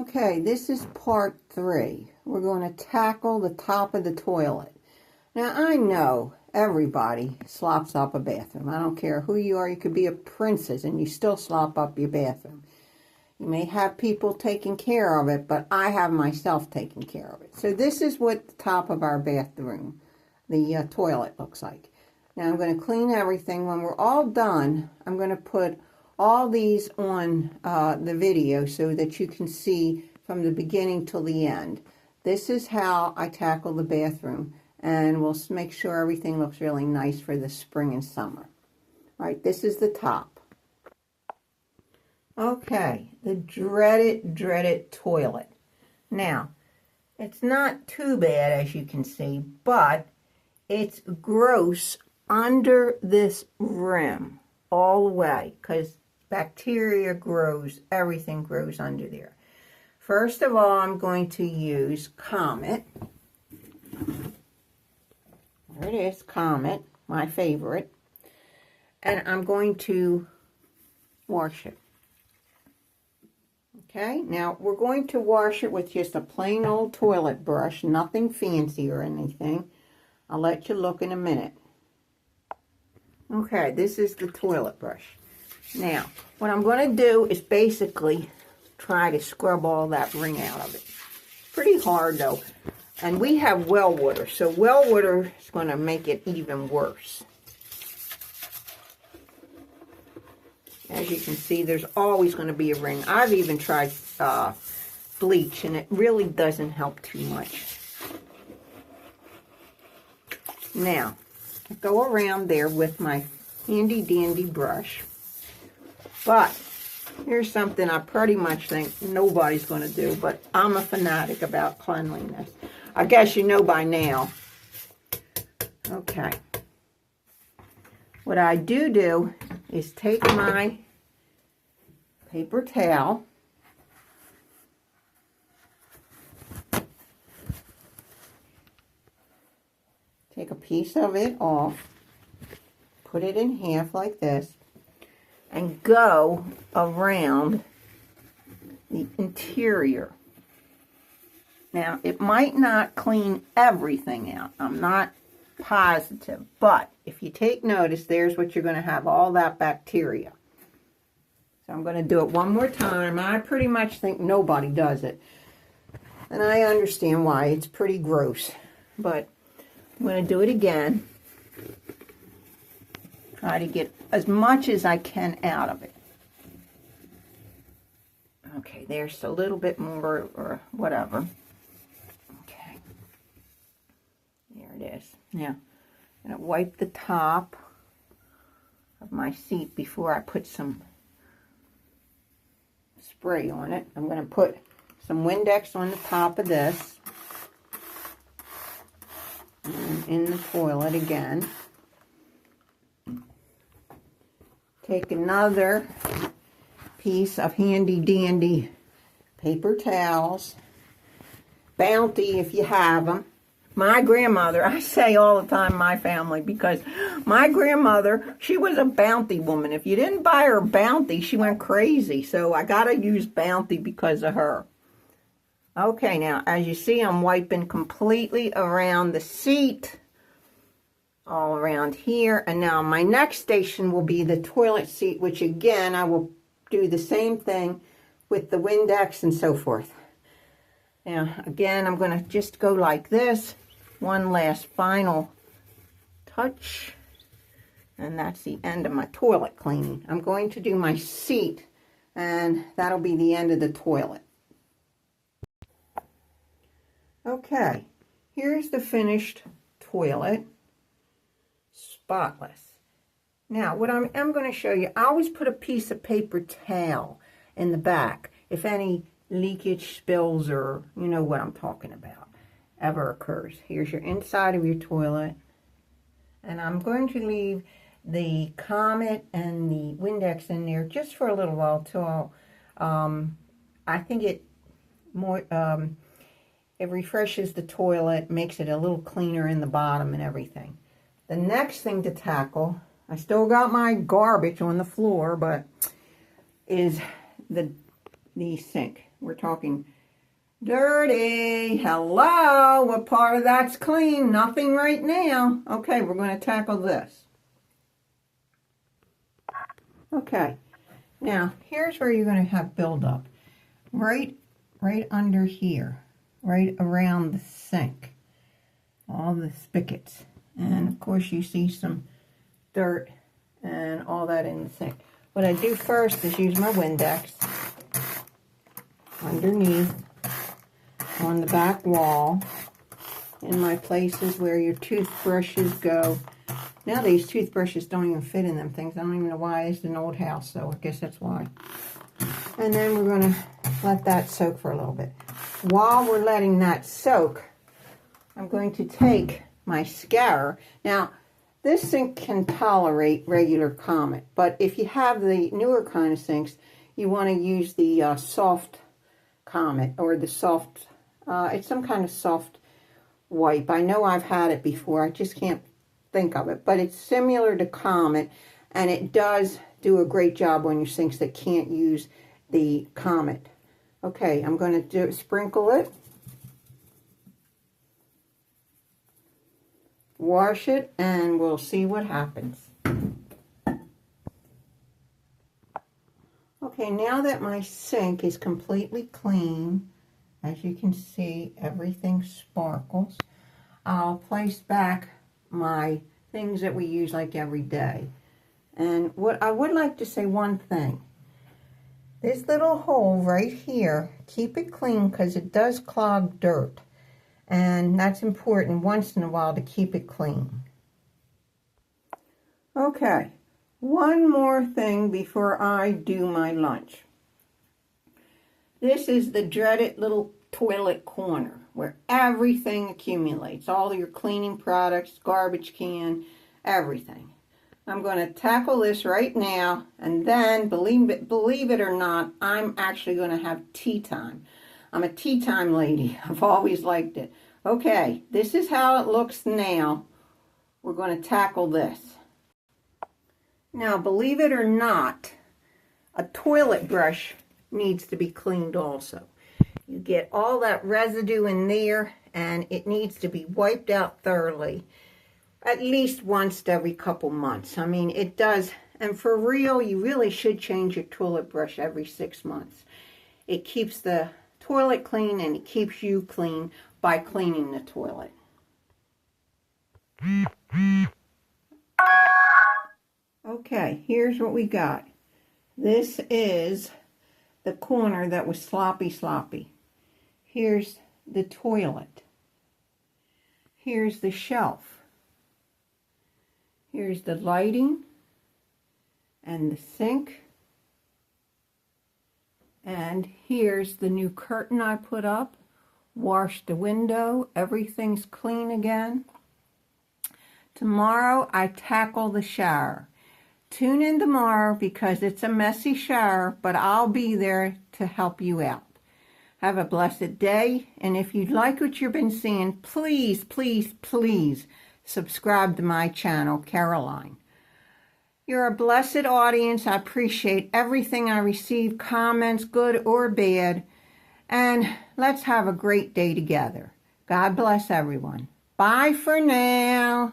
Okay, this is part 3. We're going to tackle the top of the toilet. Now, I know everybody slops up a bathroom. I don't care who you are. You could be a princess and you still slop up your bathroom. You may have people taking care of it, but I have myself taking care of it. So this is what the top of our bathroom, the toilet, looks like. Now, I'm going to clean everything. When we're all done, I'm going to put all these on the video so that you can see from the beginning till the end. This is how I tackle the bathroom, and we'll make sure everything looks really nice for the spring and summer. All right, this is the top. Okay, the dreaded toilet. Now, it's not too bad, as you can see, but it's gross under this rim all the way, because bacteria grows, everything grows under there. First of all, I'm going to use Comet. There it is, Comet, my favorite. And I'm going to wash it. Okay, now we're going to wash it with just a plain old toilet brush, nothing fancy or anything. I'll let you look in a minute. Okay, this is the toilet brush. Now, what I'm going to do is basically try to scrub all that ring out of it. It's pretty hard though. And we have well water, so well water is going to make it even worse. As you can see, there's always going to be a ring. I've even tried bleach, and it really doesn't help too much. Now, I go around there with my handy dandy brush. But here's something I pretty much think nobody's going to do, but I'm a fanatic about cleanliness. I guess you know by now. Okay. What I do is take my paper towel, take a piece of it off, put it in half like this, and go around the interior. Now, it might not clean everything out. I'm not positive, but if you take notice, there's what you're going to have, all that bacteria. So I'm going to do it one more time. I pretty much think nobody does it, and I understand why. It's pretty gross, but I'm going to do it again. Try to get as much as I can out of it. Okay, there's a little bit more or whatever. Okay. There it is. Now, I'm going to wipe the top of my seat before I put some spray on it. I'm going to put some Windex on the top of this. And in the toilet again. Take another piece of handy dandy paper towels, Bounty if you have them. My grandmother, I say all the time my family, because my grandmother, she was a Bounty woman. If you didn't buy her Bounty, she went crazy. So I got to use Bounty because of her. Okay, now as you see, I'm wiping completely around the seat. All around here, and now my next station will be the toilet seat, which again I will do the same thing with the Windex and so forth. Now again, I'm going to just go like this, one last final touch, and that's the end of my toilet cleaning. I'm going to do my seat, and that'll be the end of the toilet. Okay, here's the finished toilet. Spotless. Now, what I'm going to show you, I always put a piece of paper towel in the back if any leakage, spills, or you know what I'm talking about, ever occurs. Here's your inside of your toilet. And I'm going to leave the Comet and the Windex in there just for a little while till I think it refreshes the toilet, makes it a little cleaner in the bottom and everything. The next thing to tackle, I still got my garbage on the floor, but is the sink. We're talking dirty. Hello, what part of that's clean? Nothing right now. Okay, we're going to tackle this. Okay, now here's where you're going to have buildup. Right under here, right around the sink. All the spigots. And of course you see some dirt and all that in the sink. What I do first is use my Windex underneath on the back wall in my places where your toothbrushes go. Now these toothbrushes don't even fit in them things. I don't even know why. It's an old house, so I guess that's why. And then we're going to let that soak for a little bit. While we're letting that soak, I'm going to take my scourer. Now, this sink can tolerate regular Comet, but if you have the newer kind of sinks, you want to use the soft Comet, or the soft, it's some kind of soft wipe. I know I've had it before, I just can't think of it, but it's similar to Comet, and it does do a great job on your sinks that can't use the Comet. Okay, I'm going to sprinkle it. Wash it, and we'll see what happens. Okay, now that my sink is completely clean, as you can see, everything sparkles. I'll place back my things that we use like every day. And what I would like to say one thing. This little hole right here, keep it clean because it does clog dirt. And that's important once in a while to keep it clean. Okay, one more thing before I do my lunch. This is the dreaded little toilet corner where everything accumulates. All your cleaning products, garbage can, everything. I'm going to tackle this right now, and then, believe it or not, I'm actually going to have tea time. I'm a tea time lady. I've always liked it. Okay, this is how it looks now. We're going to tackle this. Now, believe it or not, a toilet brush needs to be cleaned also. You get all that residue in there, and it needs to be wiped out thoroughly. At least once every couple months. I mean, it does. And for real, you really should change your toilet brush every 6 months. It keeps the toilet clean, and it keeps you clean by cleaning the toilet. Okay, here's what we got. This is the corner that was sloppy. Here's the toilet. Here's the shelf. Here's the lighting and the sink. And here's the new curtain I put up. Washed the window. Everything's clean again. Tomorrow I tackle the shower. Tune in tomorrow because it's a messy shower, but I'll be there to help you out. Have a blessed day, and if you like what you've been seeing, please, please, please subscribe to my channel, Caroline. You're a blessed audience. I appreciate everything I receive, comments, good or bad, and let's have a great day together. God bless everyone. Bye for now.